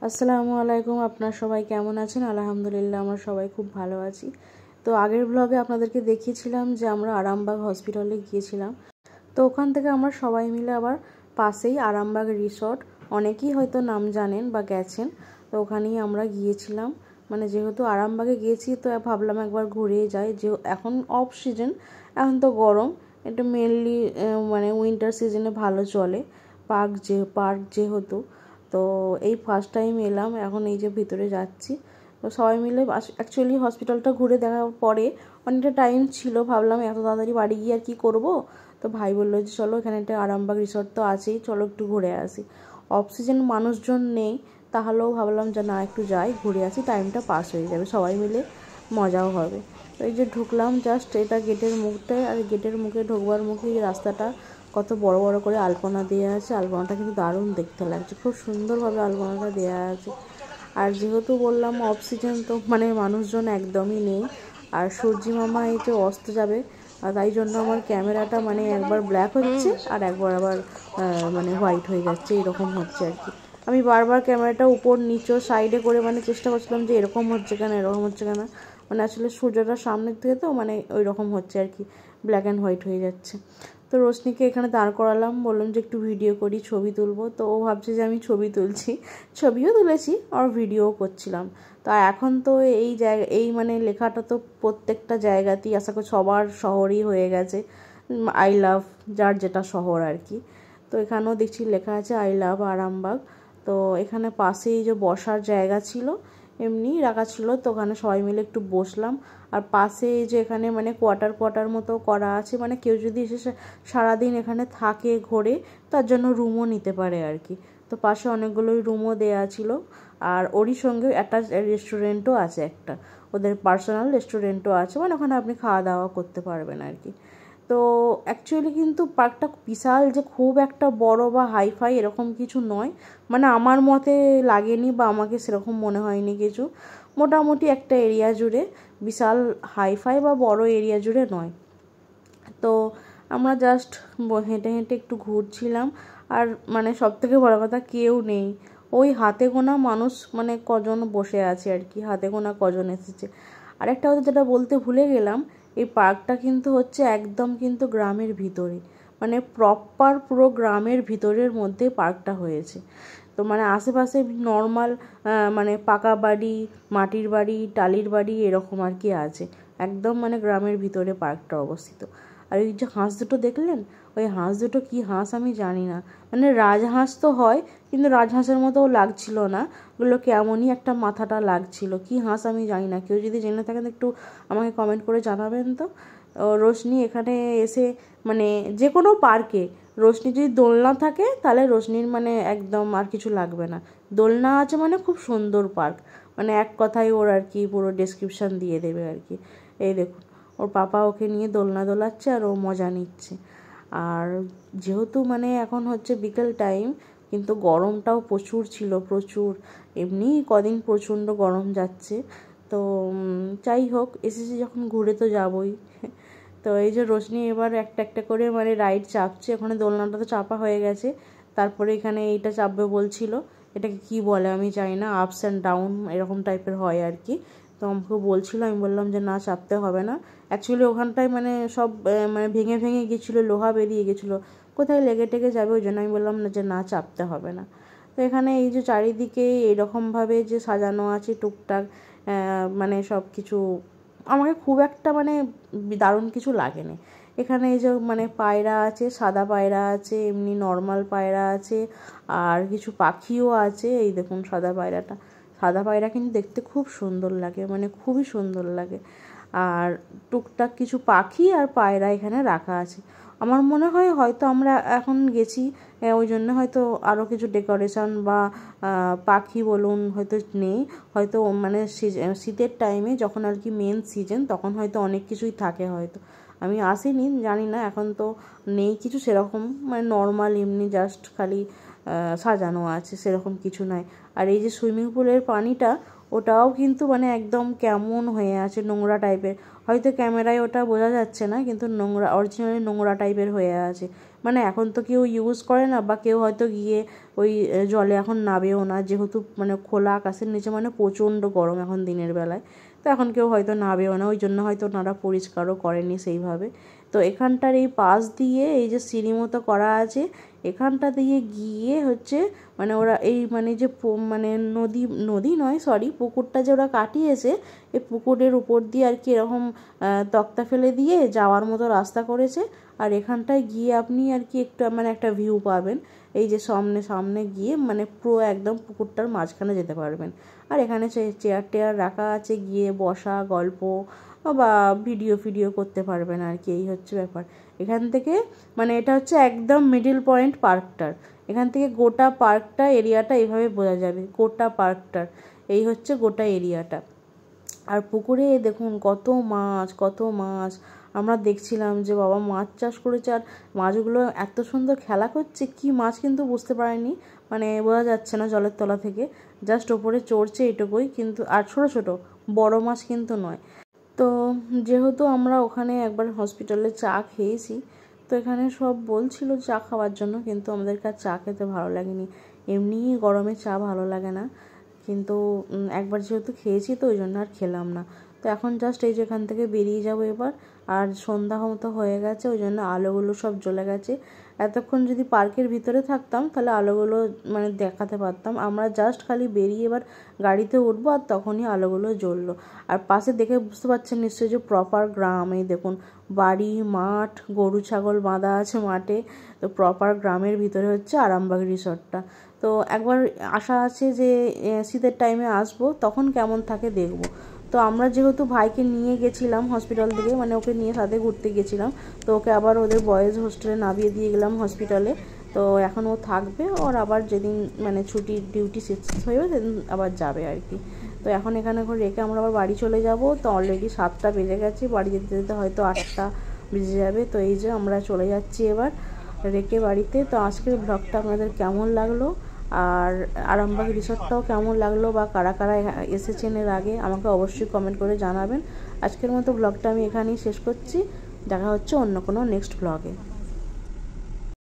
আসসালামু আলাইকুম। আপনারা সবাই কেমন আছেন? আলহামদুলিল্লাহ আমরা সবাই খুব ভালো আছি। তো আগের ব্লগে আপনাদেরকে দেখিয়েছিলাম যে আমরা আরামবাগ হসপিটালে গিয়েছিলাম। তো ওখান থেকে আমরা সবাই মিলে আবার পাশেই আরামবাগ রিসর্ট, অনেকেই হয়তো নাম জানেন বা গেছেন, তো ওখানেই আমরা গিয়েছিলাম। মানে যেহেতু আরামবাগে গিয়েছি তো ভাবলাম একবার ঘুরে যাই। যে এখন অফ সিজন, এখন তো গরম, এটা মেনলি মানে উইন্টার সিজনে ভালো চলে পার্ক যেহেতু। তো এই ফার্স্ট টাইম এলাম, এখন এই যে ভিতরে যাচ্ছি। তো সবাই মিলে অ্যাকচুয়ালি হসপিটালটা ঘুরে দেখার পরে অনেকটা টাইম ছিল, ভাবলাম এত তাড়াতাড়ি বাড়ি গিয়ে আর কী করবো। তো ভাই বললো যে চলো এখানে একটা আরামবাগ রিসর্ট তো আছেই, চলো একটু ঘুরে আসি। অফ সিজন মানুষজন নেই, তাহলেও ভাবলাম যে না একটু যাই ঘুরে আসি, টাইমটা পাস হয়ে যাবে, সবাই মিলে মজাও হবে। তো এই যে ঢুকলাম, জাস্ট এটা গেটের মুখটায়, আর গেটের মুখে ঢোকবার মুখে রাস্তাটা কত বড় বড় করে আলপনা দেওয়া আছে। আলপনাটা কিন্তু দারুণ দেখতে লাগছে, খুব সুন্দরভাবে আলপনাটা দেওয়া আছে। আর যেহেতু বললাম অফ সিজন, তো মানে মানুষজন একদমই নেই। আর সূর্যি মামা এই যে অস্ত যাবে, আর তাই জন্য আমার ক্যামেরাটা মানে একবার ব্ল্যাক হচ্ছে আর একবার আবার মানে হোয়াইট হয়ে যাচ্ছে, এরকম হচ্ছে আর কি। আমি বারবার ক্যামেরাটা উপর নিচে সাইডে করে মানে চেষ্টা করছিলাম যে এরকম হচ্ছে কেন, এরকম হচ্ছে কেন। মানে আসলে সূর্যটা সামনের থেকে তো মানে ওই রকম হচ্ছে আর কি, ব্ল্যাক অ্যান্ড হোয়াইট হয়ে যাচ্ছে। তো রোশনিকে এখানে দাঁড় করালাম, বললাম যে একটু ভিডিও করি, ছবি তুলবো। তো ও ভাবছে যে আমি ছবি তুলছি, ছবিও তুলেছি আর ভিডিও করছিলাম। তো এখন তো এই জায়গা, এই মানে লেখাটা তো প্রত্যেকটা জায়গাতেই আশা করি সবার শহরেই হয়ে গেছে, আই লাভ যার যেটা শহর আর কি। তো এখানেও দেখছি লেখা আছে আই লাভ আরামবাগ। তো এখানে পাশেই যে বসার জায়গা ছিল, এমনি রাখা ছিল, তো ওখানে সবাই মিলে একটু বসলাম। আর পাশে যে এখানে মানে কোয়ার্টার মতো করা আছে, মানে কেউ যদি এসে সারাদিন এখানে থাকে ঘোরে, তার জন্য রুমও নিতে পারে আর কি। তো পাশে অনেকগুলোই রুমও দেওয়া ছিল, আর ওরই সঙ্গে একটা রেস্টুরেন্টও আছে, একটা ওদের পার্সোনাল রেস্টুরেন্টও আছে, মানে ওখানে আপনি খাওয়া দাওয়া করতে পারবেন আর কি। তো অ্যাকচুয়ালি কিন্তু পার্কটা বিশাল যে খুব একটা বড় বা হাইফাই এরকম কিছু নয়, মানে আমার মতে লাগেনি বা আমাকে সেরকম মনে হয়নি কিছু। মোটামুটি একটা এরিয়া জুড়ে, বিশাল হাইফাই বা বড় এরিয়া জুড়ে নয়। তো আমরা জাস্ট হেঁটে হেঁটে একটু ঘুরছিলাম। আর মানে সবথেকে বড় কথা, কেউ নেই, ওই হাতে গোনা মানুষ, মানে কজন বসে আছে আর কি, হাতে গোনা কজন এসেছে। আরেকটা কথা যেটা বলতে ভুলে গেলাম, এই পার্কটা কিন্তু হচ্ছে একদম কিন্তু গ্রামের ভিতরে, মানে প্রপার পুরো গ্রামের ভিতরের মধ্যে পার্কটা হয়েছে। তো মানে আশেপাশে নর্মাল মানে পাকা বাড়ি, মাটির বাড়ি, টালির বাড়ি এরকম আর কি আছে, একদম মানে গ্রামের ভিতরে পার্কটা অবস্থিত। আর ওই যে হাঁস দুটো দেখলেন, ওই হাঁস দুটো কী হাঁস আমি জানি না, মানে রাজহাঁস তো হয় কিন্তু রাজহাঁসের মতোও লাগছিল না, ওগুলো কেমনই একটা মাথাটা লাগছিল, কী হাঁস আমি জানি না। কেউ যদি জেনে থাকেন একটু আমাকে কমেন্ট করে জানাবেন তো। রোশনি এখানে এসে মানে যে কোনো পার্কে রোশনি যদি দোলনা থাকে তাহলে রোশনির মানে একদম আর কিছু লাগবে না, দোলনা আছে মানে খুব সুন্দর পার্ক, মানে এক কথায় ওর আর কি পুরো ডেসক্রিপশান দিয়ে দেবে আর কি। এই দেখুন, ওর পাপা ওকে নিয়ে দোলনা দোলাচ্ছে আর ও মজা নিচ্ছে। আর যেহেতু মানে এখন হচ্ছে বিকেল টাইম, কিন্তু গরমটাও প্রচুর ছিল, প্রচুর, এমনি কদিন প্রচণ্ড গরম যাচ্ছে। তো যাই হোক, এসেছি যখন ঘুরে তো যাবই। তো এই যে রোশনি এবার একটা একটা করে মানে রাইড চাপছে, ওখানে দোলনাটা তো চাপা হয়ে গেছে, তারপরে এখানে এইটা চাপবে বলছিল, এটাকে কি বলে আমি জানি না, আপস অ্যান্ড ডাউন এরকম টাইপের হয় আর কি। তো আমাকে বলছিল, আমি বললাম যে না চাপতে হবে না। অ্যাকচুয়ালি ওখানটায় মানে সব মানে ভেঙে ভেঙে গেছিলো, লোহা বেরিয়ে গেছিলো, কোথায় লেগে টেগে যাবে, ওই জন্য আমি বললাম না যে না চাপতে হবে না। তো এখানে এই যে চারিদিকে এরকমভাবে যে সাজানো আছে টুকটাক, মানে সব কিছু আমাকে খুব একটা মানে দারুণ কিছু লাগেনি। এখানে এই যে মানে পায়রা আছে, সাদা পায়রা আছে, এমনি নর্মাল পায়রা আছে, আর কিছু পাখিও আছে। এই দেখুন সাদা পায়রাটা, সাদা পায়রা কিন্তু দেখতে খুব সুন্দর লাগে, মানে খুবই সুন্দর লাগে। আর টুকটাক কিছু পাখি আর পায়রা এখানে রাখা আছে। আমার মনে হয় হয়তো আমরা এখন গেছি ওই জন্য হয়তো আরও কিছু ডেকোরেশন বা পাখি বলুন হয়তো নেই, হয়তো মানে শীতের টাইমে যখন আর কি মেন সিজন, তখন হয়তো অনেক কিছুই থাকে হয়তো, আমি আসিনি জানি না, এখন তো নেই কিছু সেরকম, মানে নর্মাল এমনি জাস্ট খালি সাজানো আছে, সেরকম কিছু নয়। আর এই যে সুইমিং পুলের পানিটা, ওটাও কিন্তু মানে একদম কেমন হয়ে আছে, নোংরা টাইপের, হয়তো ক্যামেরায় ওটা বোঝা যাচ্ছে না, কিন্তু নোংরা, অরিজিনালি নোংরা টাইপের হয়ে আছে, মানে এখন তো কেউ ইউজ করে না, বা কেউ হয়তো গিয়ে ওই জলে এখন নাবেও না, যেহেতু মানে খোলা আকাশের নিচে মানে প্রচণ্ড গরম এখন দিনের বেলায়, তো এখন কেউ হয়তো নাবেও না, ওই জন্য হয়তো ওনারা পরিষ্কারও করেনি সেইভাবে। তো এখানটার এই পাশ দিয়ে এই যে সিঁড়ি মতো করা আছে, এখানটা দিয়ে গিয়ে হচ্ছে মানে ওরা এই মানে যে মানে নদী নয় সরি, পুকুরটা যে ওরা কাটিয়েছে, এই পুকুরের উপর দিয়ে আর কি এরকম তক্তা ফেলে দিয়ে যাওয়ার মতো রাস্তা করেছে। আর এখানটায় গিয়ে আপনি আর কি একটু মানে একটা ভিউ পাবেন, এই যে সামনে গিয়ে মানে পুরো একদম পুকুরটার মাঝখানে যেতে পারবেন। আর এখানে চেয়ার টেয়ার রাখা আছে, গিয়ে বসা, গল্প বা ভিডিও করতে পারবেন আর কি, এই হচ্ছে ব্যাপার। এখান থেকে মানে এটা হচ্ছে একদম মিডিল পয়েন্ট পার্কটার, এখান থেকে গোটা পার্কটা এরিয়াটা এইভাবে বোঝা যাবে, গোটা পার্কটার এই হচ্ছে গোটা এরিয়াটা। আর পুকুরে দেখুন কত মাছ, আমরা দেখছিলাম যে বাবা মাছ চাষ করেছে, আর মাছগুলো এত সুন্দর খেলা করছে, কি মাছ কিন্তু বুঝতে পারিনি, মানে বোঝা যাচ্ছে না জলের তলা থেকে, জাস্ট ওপরে চড়ছে এটুকুই, কিন্তু আর ছোট বড় মাছ কিন্তু নয়। তো যেহেতু আমরা ওখানে একবার হসপিটালে চা খেয়েছি, তো এখানে সব বলছিল চা খাওয়ার জন্য, কিন্তু আমাদেরকে আর চা খেতে ভালো লাগেনি, এমনিই গরমে চা ভালো লাগে না, কিন্তু একবার যেহেতু খেয়েছি তো ওই জন্য আর খেলাম না। তো এখন জাস্ট এই যে এখান থেকে বেরিয়ে যাবো এবার, আর সন্ধ্যা মতো হয়ে গেছে, ওই জন্য আলোগুলো সব জ্বলে গেছে। এতক্ষণ যদি পার্কের ভিতরে থাকতাম তাহলে আলোগুলো মানে দেখাতে পারতাম, আমরা জাস্ট খালি বেরিয়ে এবার গাড়িতে উঠবো আর তখনই আলোগুলো জ্বললো। আর পাশে দেখে বুঝতে পারছেন নিশ্চয়ই যে প্রপার গ্রাম, এই দেখুন বাড়ি, মাঠ, গরু ছাগল বাঁধা আছে মাঠে, তো প্রপার গ্রামের ভিতরে হচ্ছে আরামবাগ রিসর্টটা। তো একবার আশা আছে যে শীতের টাইমে আসবো, তখন কেমন থাকে দেখবো। তো আমরা যেহেতু ভাইকে নিয়ে গেছিলাম হসপিটাল থেকে, মানে ওকে নিয়ে সাথে ঘুরতে গেছিলাম, তো ওকে আবার ওদের বয়েজ হোস্টেলে নামিয়ে দিয়ে গেলাম হসপিটালে। তো এখন ও থাকবে, ওর আবার যেদিন মানে ছুটির ডিউটি শেষ হয়ে সেদিন আবার যাবে আর কি। তো এখন এখানে রেখে আমরা আবার বাড়ি চলে যাব। তো অলরেডি 7টা বেজে গেছে, বাড়ি যেতে যেতে হয়তো 8টা বেজে যাবে। তো এই যে আমরা চলে যাচ্ছি এবার রেখে বাড়িতে। তো আজকের ব্লগটা আপনাদের কেমন লাগলো, আর আরামবাগ রিসর্টটাও কেমন লাগলো, বা কারা কারা এসেছেন এর আগে, আমাকে অবশ্যই কমেন্ট করে জানাবেন। আজকের মতো ব্লগটা আমি এখানেই শেষ করছি, দেখা হচ্ছে অন্য কোনো নেক্সট ব্লগে।